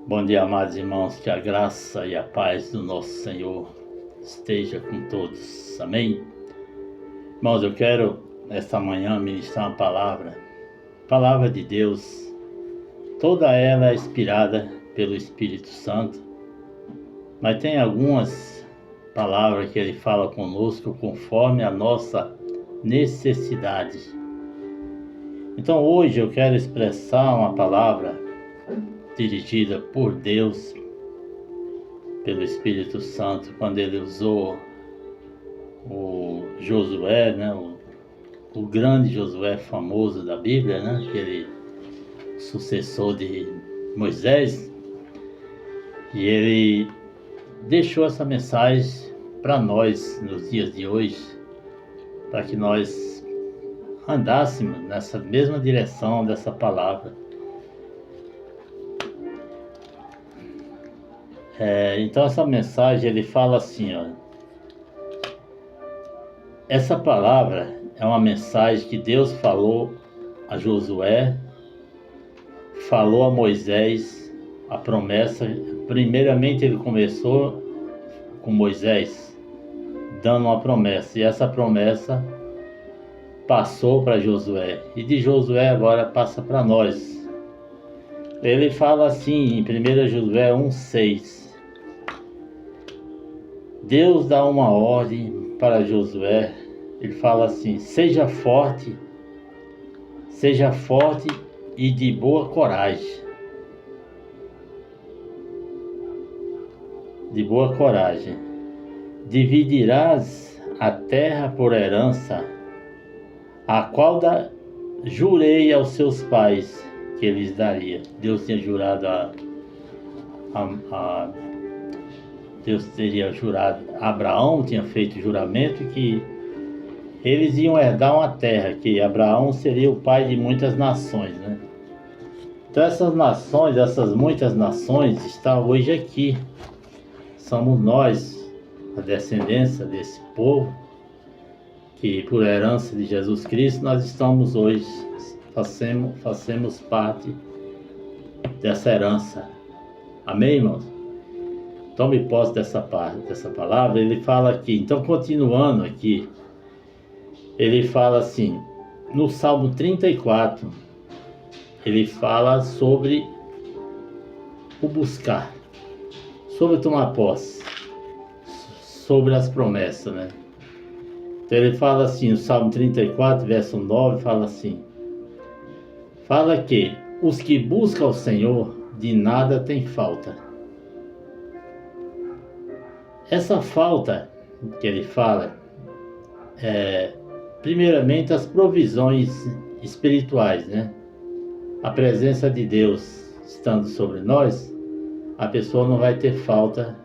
Bom dia, amados irmãos, que a graça e a paz do nosso Senhor esteja com todos. Amém? Irmãos, eu quero esta manhã ministrar uma palavra de Deus, toda ela é inspirada pelo Espírito Santo, mas tem algumas palavras que ele fala conosco conforme a nossa necessidade. Então hoje eu quero expressar uma palavra dirigida por Deus, pelo Espírito Santo, quando ele usou o Josué, né? O grande Josué famoso da Bíblia, né? Aquele sucessor de Moisés, e ele deixou essa mensagem para nós nos dias de hoje, para que nós andássemos nessa mesma direção dessa palavra. Então essa mensagem ele fala assim, ó, essa palavra é uma mensagem que Deus falou a Josué, falou a Moisés, a promessa. Primeiramente ele começou com Moisés, dando uma promessa, e essa promessa passou para Josué, e de Josué agora passa para nós. Ele fala assim em 1 Josué 1,6, Deus dá uma ordem para Josué, ele fala assim, seja forte e de boa coragem. De boa coragem. Dividirás a terra por herança, a qual jurei aos seus pais que eles daria. Deus tinha jurado Deus teria jurado, Abraão tinha feito juramento que eles iam herdar uma terra, que Abraão seria o pai de muitas nações, né? Então essas nações, essas muitas nações estão hoje aqui. Somos nós, a descendência desse povo, que por herança de Jesus Cristo nós estamos hoje, fazemos parte dessa herança. Amém, irmãos? Tome posse dessa palavra. Ele fala aqui, então continuando aqui, ele fala assim, no Salmo 34, ele fala sobre o buscar, sobre tomar posse, sobre as promessas, né? Então ele fala assim, no Salmo 34, verso 9, fala assim, fala que os que buscam o Senhor de nada têm falta. Essa falta que ele fala primeiramente as provisões espirituais, né? A presença de Deus estando sobre nós, a pessoa não vai ter falta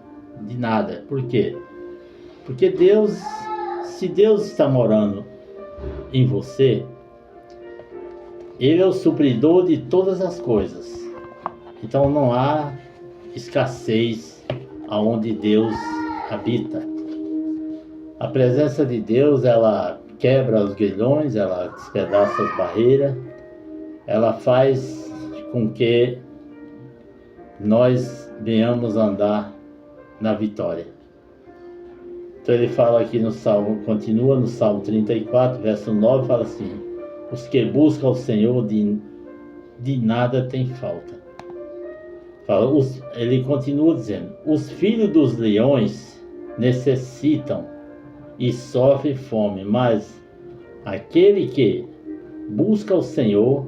de nada. Por quê? Porque se Deus está morando em você, Ele é o supridor de todas as coisas. Então não há escassez aonde Deus habita. A presença de Deus, ela quebra os grilhões, ela despedaça as barreiras, ela faz com que nós venhamos andar na vitória. Então ele fala aqui no Salmo, continua no Salmo 34, verso 9, fala assim, os que buscam o Senhor de nada tem falta. Ele continua dizendo, os filhos dos leões necessitam e sofrem fome, mas aquele que busca o Senhor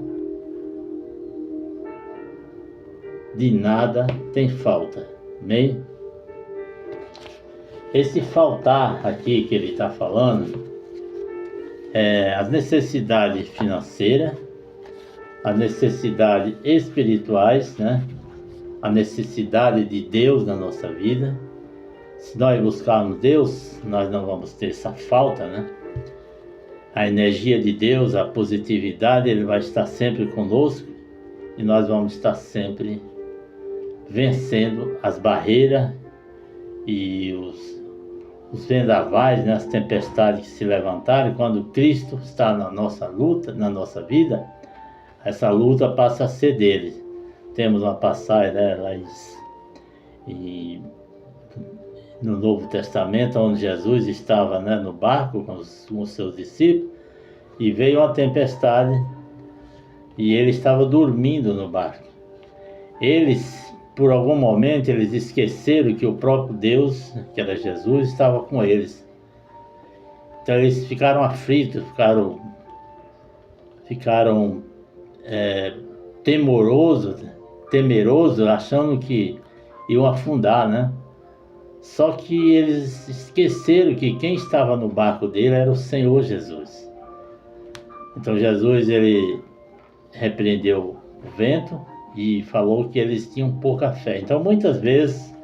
de nada tem falta. Amém? Esse faltar aqui que ele está falando é as necessidades financeiras, as necessidades espirituais, né? A necessidade de Deus na nossa vida. Se nós buscarmos Deus, nós não vamos ter essa falta, né? A energia de Deus, a positividade, Ele vai estar sempre conosco e nós vamos estar sempre vencendo as barreiras e os vendavais, né? As tempestades que se levantarem. Quando Cristo está na nossa luta, na nossa vida, essa luta passa a ser dele. temos uma passagem, né, lá no Novo Testamento, onde Jesus estava, né, no barco com os seus discípulos, e veio uma tempestade e ele estava dormindo no barco. Eles, por algum momento, eles esqueceram que o próprio Deus, que era Jesus, estava com eles. Então eles ficaram aflitos, ficaram temerosos, achando que iam afundar, né? Só que eles esqueceram que quem estava no barco dele era o Senhor Jesus. Então Jesus, ele repreendeu o vento e falou que eles tinham pouca fé. Então muitas vezes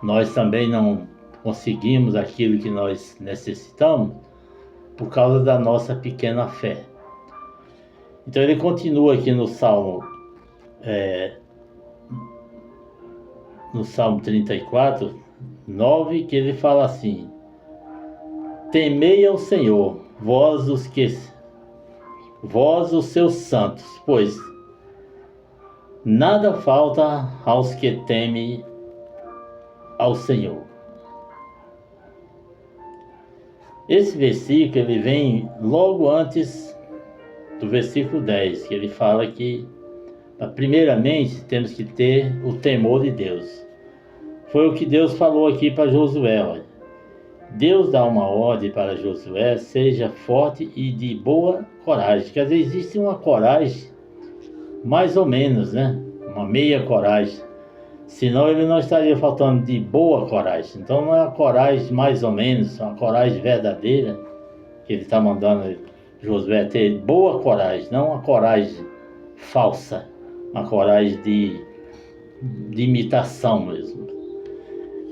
nós também não conseguimos aquilo que nós necessitamos por causa da nossa pequena fé. Então ele continua aqui no Salmo 34, 9, que ele fala assim: temei ao Senhor, vós os seus santos, pois nada falta aos que temem ao Senhor. Esse versículo ele vem logo antes do versículo 10, que ele fala que primeiramente temos que ter o temor de Deus. Foi o que Deus falou aqui para Josué. Olha. Deus dá uma ordem para Josué: seja forte e de boa coragem. Quer dizer, existe uma coragem mais ou menos, né? Uma meia coragem. Senão ele não estaria faltando de boa coragem. Então não é uma coragem mais ou menos, é uma coragem verdadeira que ele está mandando Josué ter. Boa coragem, não uma coragem falsa, uma coragem de imitação mesmo.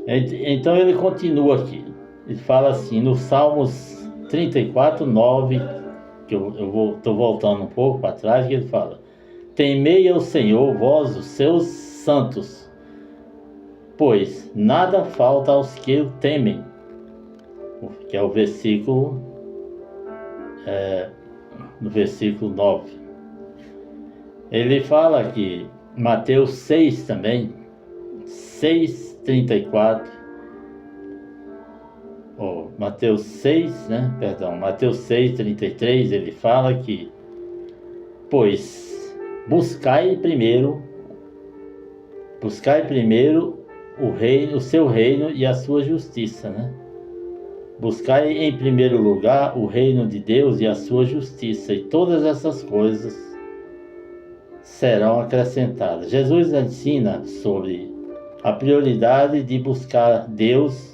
Então ele continua aqui. Ele fala assim, no Salmos 34, 9, que eu estou voltando um pouco para trás, que ele fala: temei ao Senhor, vós os seus santos, pois nada falta aos que o temem. Que é o versículo, no versículo 9. Ele fala aqui, Mateus 6 também, 6:34. Mateus 6, né? Perdão, Mateus 6:33, ele fala que, pois buscai primeiro o seu reino e a sua justiça, né? Buscai em primeiro lugar o reino de Deus e a sua justiça, e todas essas coisas serão acrescentadas. Jesus ensina sobre a prioridade de buscar Deus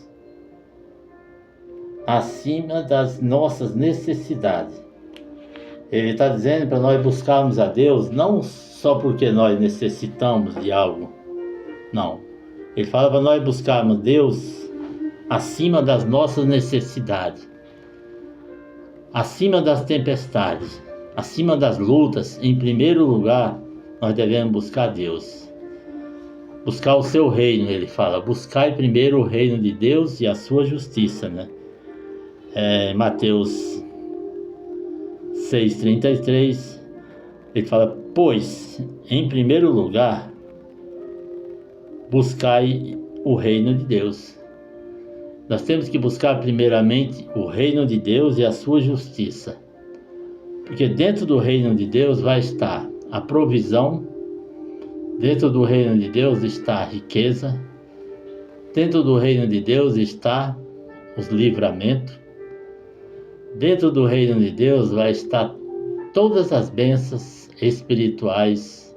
acima das nossas necessidades. Ele está dizendo para nós buscarmos a Deus não só porque nós necessitamos de algo, não. Ele fala para nós buscarmos Deus acima das nossas necessidades, acima das tempestades, acima das lutas. Em primeiro lugar, nós devemos buscar Deus. Buscar o seu reino, ele fala. Buscai primeiro o reino de Deus e a sua justiça, né? Mateus 6:33, ele fala: pois, em primeiro lugar, buscai o reino de Deus. Nós temos que buscar primeiramente o reino de Deus e a sua justiça. Porque dentro do reino de Deus vai estar a provisão, dentro do reino de Deus está a riqueza, dentro do reino de Deus está os livramentos, dentro do reino de Deus vai estar todas as bênçãos espirituais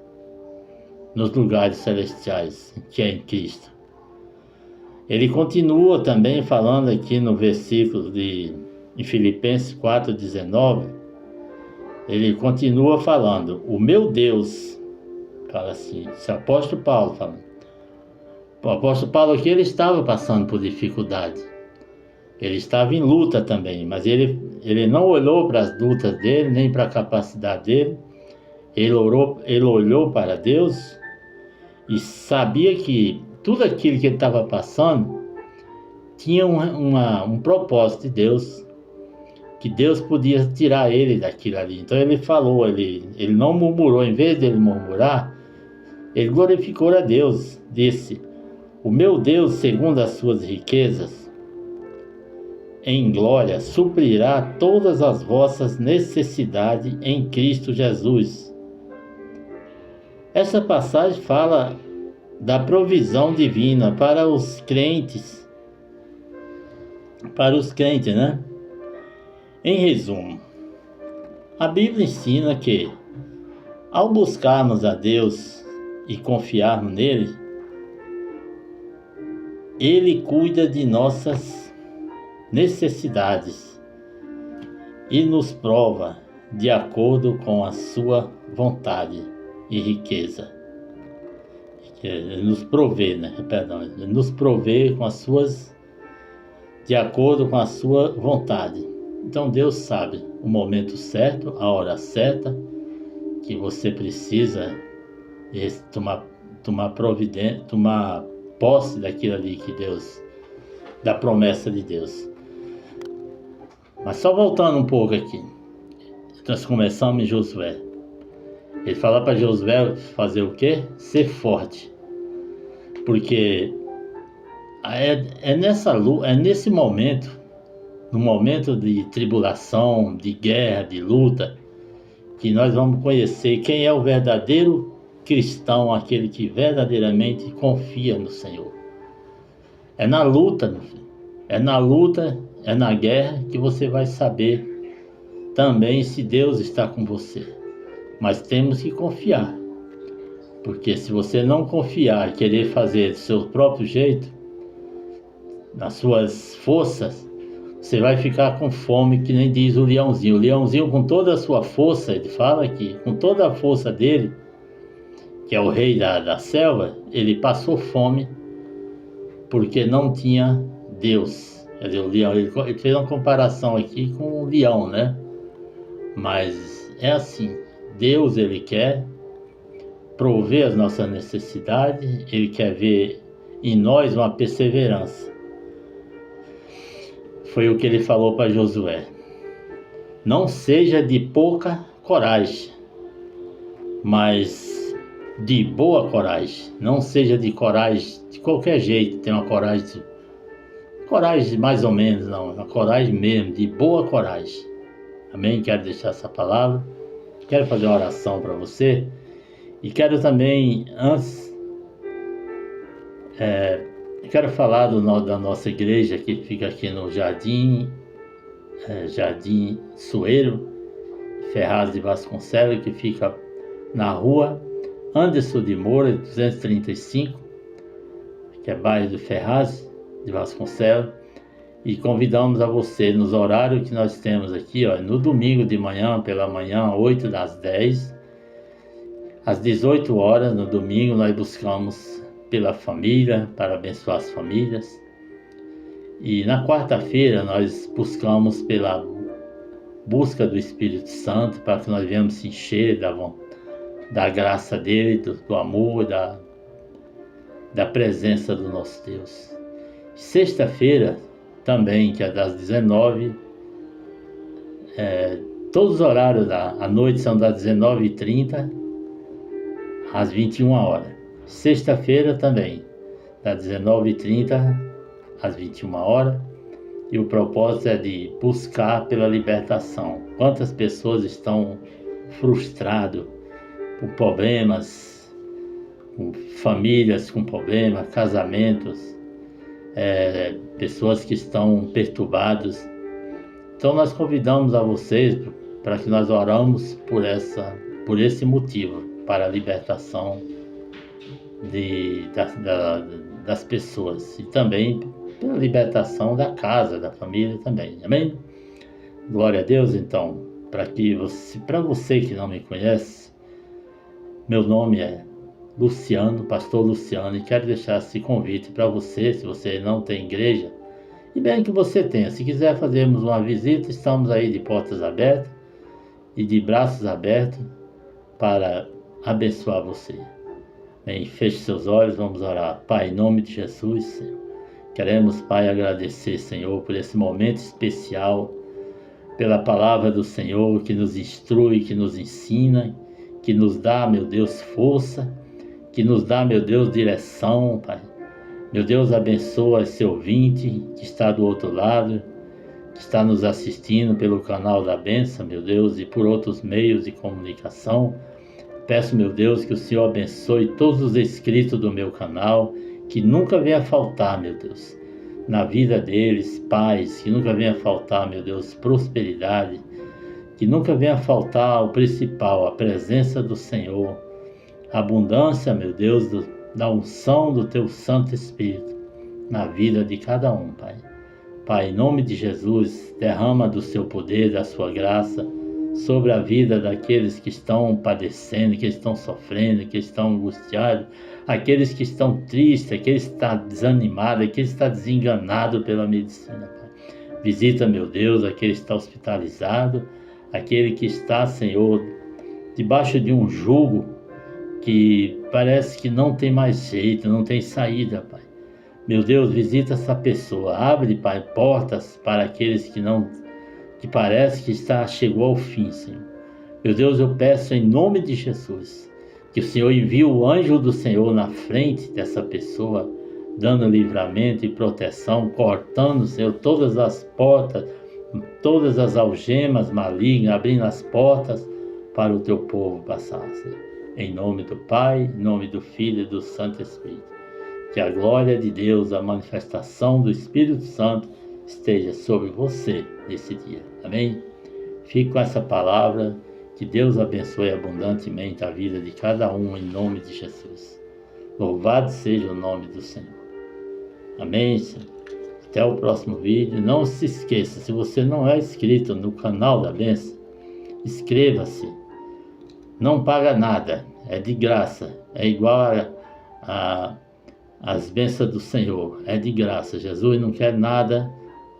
nos lugares celestiais, que é em Cristo. Ele continua também falando aqui no versículo em Filipenses 4:19, ele continua falando: o meu Deus, fala assim, esse apóstolo Paulo falando. O apóstolo Paulo aqui, ele estava passando por dificuldade. Ele estava em luta também, mas ele não olhou para as lutas dele, nem para a capacidade dele. Ele olhou para Deus e sabia que tudo aquilo que ele estava passando tinha um propósito de Deus, que Deus podia tirar ele daquilo ali. Então ele falou, ele não murmurou. Em vez dele murmurar, Ele glorificou a Deus, disse: o meu Deus, segundo as suas riquezas, em glória, suprirá todas as vossas necessidades em Cristo Jesus. Essa passagem fala da provisão divina para os crentes, né? Em resumo, a Bíblia ensina que, ao buscarmos a Deus e confiarmos nele, Ele cuida de nossas necessidades e nos prova de acordo com a sua vontade e riqueza. Ele nos provê, né? Perdão, ele nos provê com as suas, de acordo com a sua vontade. Então Deus sabe o momento certo, a hora certa, que você precisa tomar providência, tomar posse daquilo ali que Deus, da promessa de Deus. Mas só voltando um pouco aqui, nós começamos em Josué. Ele fala para Josué fazer o quê? Ser forte. Porque é nesse momento, no momento de tribulação, de guerra, de luta, que nós vamos conhecer quem é o verdadeiro cristão, aquele que verdadeiramente confia no Senhor. É na luta, meu filho. É na luta, é na guerra que você vai saber também se Deus está com você. Mas temos que confiar. Porque se você não confiar e querer fazer do seu próprio jeito, nas suas forças, você vai ficar com fome, que nem diz o leãozinho. O leãozinho, com toda a sua força, ele fala aqui, com toda a força dele, que é o rei da selva, ele passou fome porque não tinha Deus. Quer dizer, o leão, ele fez uma comparação aqui com o leão, né? Mas é assim, Deus, ele quer prover as nossas necessidades, ele quer ver em nós uma perseverança. Foi o que ele falou para Josué: não seja de pouca coragem, mas de boa coragem. Não seja de coragem de qualquer jeito, tem uma coragem mais ou menos, não, uma coragem mesmo, de boa coragem. Amém? Quero deixar essa palavra, quero fazer uma oração para você, e quero também, antes, quero falar da nossa igreja que fica aqui no Jardim Soeiro, Ferraz de Vasconcelos, que fica na rua Anderson de Moura, 235, que é bairro do Ferraz de Vasconcelos. E convidamos a você nos horários que nós temos aqui, no domingo de manhã, pela manhã, 8 das 10, às 18 horas, no domingo, nós buscamos pela família, para abençoar as famílias. E na quarta-feira nós buscamos pela busca do Espírito Santo, para que nós venhamos se encher da graça dele, do amor, da presença do nosso Deus. Sexta-feira também, que é das 19, todos os horários à noite são das 19h30 às 21 horas. Sexta-feira também, das 19h30 às 21 horas. E o propósito é de buscar pela libertação. Quantas pessoas estão frustradas por problemas, com famílias com problemas, casamentos, pessoas que estão perturbadas. Então nós convidamos a vocês para que nós oramos por esse motivo, para a libertação das pessoas, e também pela libertação da casa, da família também. Amém? Glória a Deus. Então, para você que não me conhece, meu nome é Luciano, pastor Luciano, e quero deixar esse convite para você, se você não tem igreja, e bem que você tenha, se quiser fazermos uma visita, estamos aí de portas abertas e de braços abertos para abençoar você. Bem, feche seus olhos, vamos orar. Pai, em nome de Jesus, Senhor, queremos, Pai, agradecer, Senhor, por esse momento especial, pela palavra do Senhor que nos instrui, que nos ensina, que nos dá, meu Deus, força, que nos dá, meu Deus, direção, Pai. Meu Deus, abençoa esse ouvinte que está do outro lado, que está nos assistindo pelo canal da Bênção, meu Deus, e por outros meios de comunicação. Peço, meu Deus, que o Senhor abençoe todos os inscritos do meu canal, que nunca venha faltar, meu Deus, na vida deles, paz, que nunca venha faltar, meu Deus, prosperidade, que nunca venha faltar o principal, a presença do Senhor, a abundância, meu Deus, da unção do Teu Santo Espírito na vida de cada um, Pai. Pai, em nome de Jesus, derrama do Seu poder, da Sua graça, sobre a vida daqueles que estão padecendo, que estão sofrendo, que estão angustiados, aqueles que estão tristes, aqueles que estão desanimados, aqueles que estão desenganados pela medicina, Pai. Visita, meu Deus, aquele que está hospitalizado, aquele que está, Senhor, debaixo de um jugo que parece que não tem mais jeito, não tem saída, Pai. Meu Deus, visita essa pessoa, abre, Pai, portas para aqueles que parece que chegou ao fim, Senhor. Meu Deus, eu peço em nome de Jesus, que o Senhor envie o anjo do Senhor na frente dessa pessoa, dando livramento e proteção, cortando, Senhor, todas as portas, todas as algemas malignas, abrindo as portas para o Teu povo passar, Senhor. Em nome do Pai, em nome do Filho e do Santo Espírito. Que a glória de Deus, a manifestação do Espírito Santo esteja sobre você nesse dia. Amém? Fique com essa palavra. Que Deus abençoe abundantemente a vida de cada um em nome de Jesus. Louvado seja o nome do Senhor. Amém, Senhor? Até o próximo vídeo. Não se esqueça, se você não é inscrito no canal da Bênção, inscreva-se. Não paga nada, é de graça, é igual às bênçãos do Senhor, é de graça. Jesus não quer nada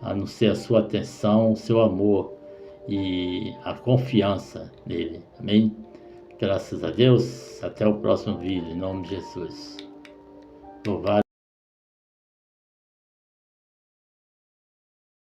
a não ser a sua atenção, o seu amor e a confiança nele. Amém? Graças a Deus, até o próximo vídeo, em nome de Jesus. Louvado.